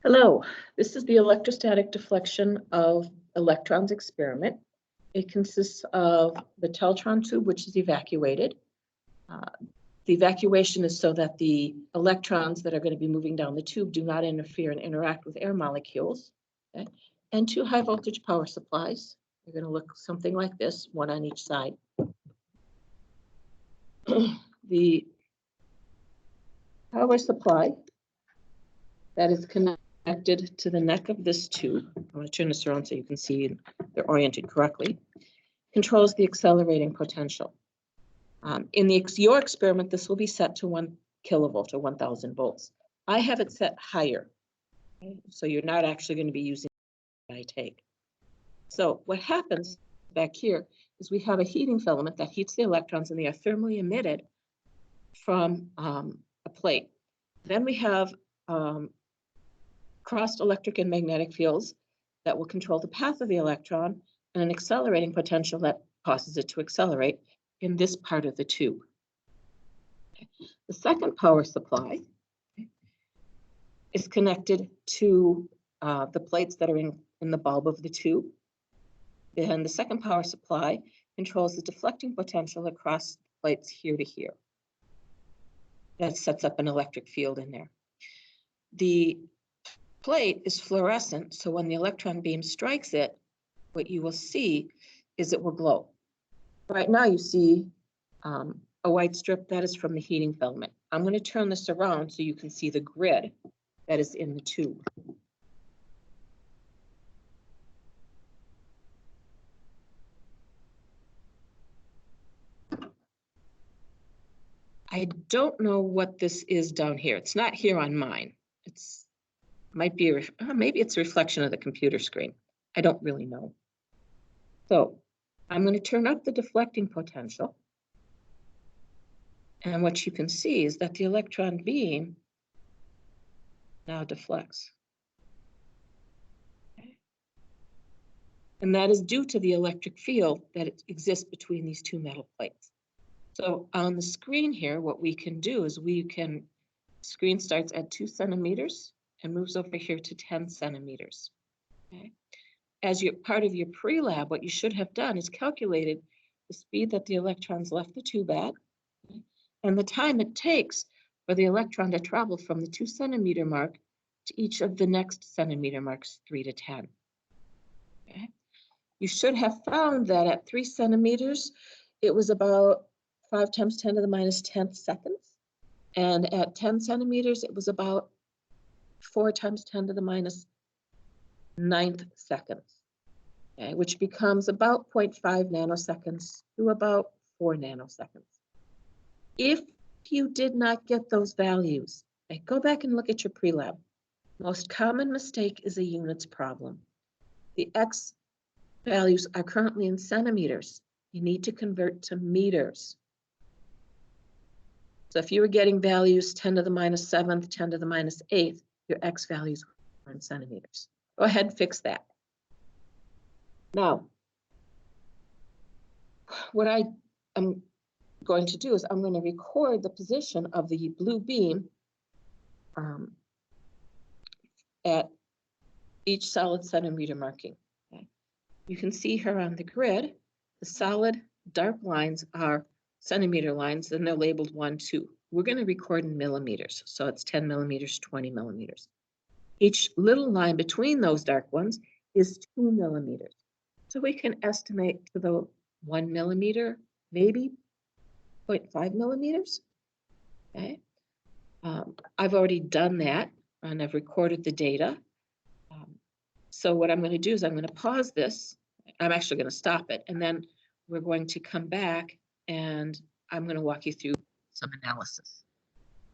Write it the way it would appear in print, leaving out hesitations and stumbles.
Hello, this is the electrostatic deflection of electrons experiment. It consists of the Teltron tube, which is evacuated. The evacuation is so that the electrons that are going to be moving down the tube do not interfere and interact with air molecules. Okay? And two high voltage power supplies. They're going to look something like this, one on each side. The power supply that is connected to the neck of this tube, I'm going to turn this around so you can see they're oriented correctly, controls the accelerating potential. In your experiment, this will be set to 1 kilovolt or 1,000 volts. I have it set higher, okay? So you're not actually going to be using what I take. So what happens back here is we have a heating filament that heats the electrons, and they are thermally emitted from a plate. Then we have crossed electric and magnetic fields that will control the path of the electron, and an accelerating potential that causes it to accelerate in this part of the tube. The second power supply is connected to the plates that are in the bulb of the tube. And the second power supply controls the deflecting potential across the plates here to here. That sets up an electric field in there. The plate is fluorescent, so when the electron beam strikes it, what you will see is it will glow. Right now you see a white strip that is from the heating filament. I'm going to turn this around so you can see the grid that is in the tube. I don't know what this is down here. It's not here on mine. It's might be maybe it's a reflection of the computer screen. I don't really know. So I'm going to turn up the deflecting potential. And what you can see is that the electron beam now deflects. Okay. And that is due to the electric field that exists between these two metal plates. So on the screen here, what we can do is screen starts at 2 centimeters and moves over here to 10 centimeters. Okay. As part of your pre-lab, what you should have done is calculated the speed that the electrons left the tube at, okay, and the time it takes for the electron to travel from the 2 centimeter mark to each of the next centimeter marks, 3 to 10. Okay. You should have found that at 3 centimeters, it was about 5 times 10 to the minus 10th seconds. And at 10 centimeters, it was about 4 times 10 to the minus 9th seconds, okay, which becomes about 0.5 nanoseconds to about 4 nanoseconds. If you did not get those values, okay, go back and look at your pre-lab. Most common mistake is a units problem. The X values are currently in centimeters. You need to convert to meters. So if you were getting values 10 to the minus 7th, 10 to the minus 8th, your X values are in centimeters. Go ahead and fix that. Now, what I am going to do is I'm going to record the position of the blue beam at each solid centimeter marking. Okay. You can see here on the grid, the solid dark lines are centimeter lines, and they're labeled 1, 2. We're going to record in millimeters, so it's 10 millimeters, 20 millimeters. Each little line between those dark ones is 2 millimeters. So we can estimate to the 1 millimeter, maybe 0.5 millimeters. Okay. I've already done that, and I've recorded the data. So what I'm going to do is I'm going to pause this. I'm actually going to stop it, and then we're going to come back, and I'm going to walk you through some analysis.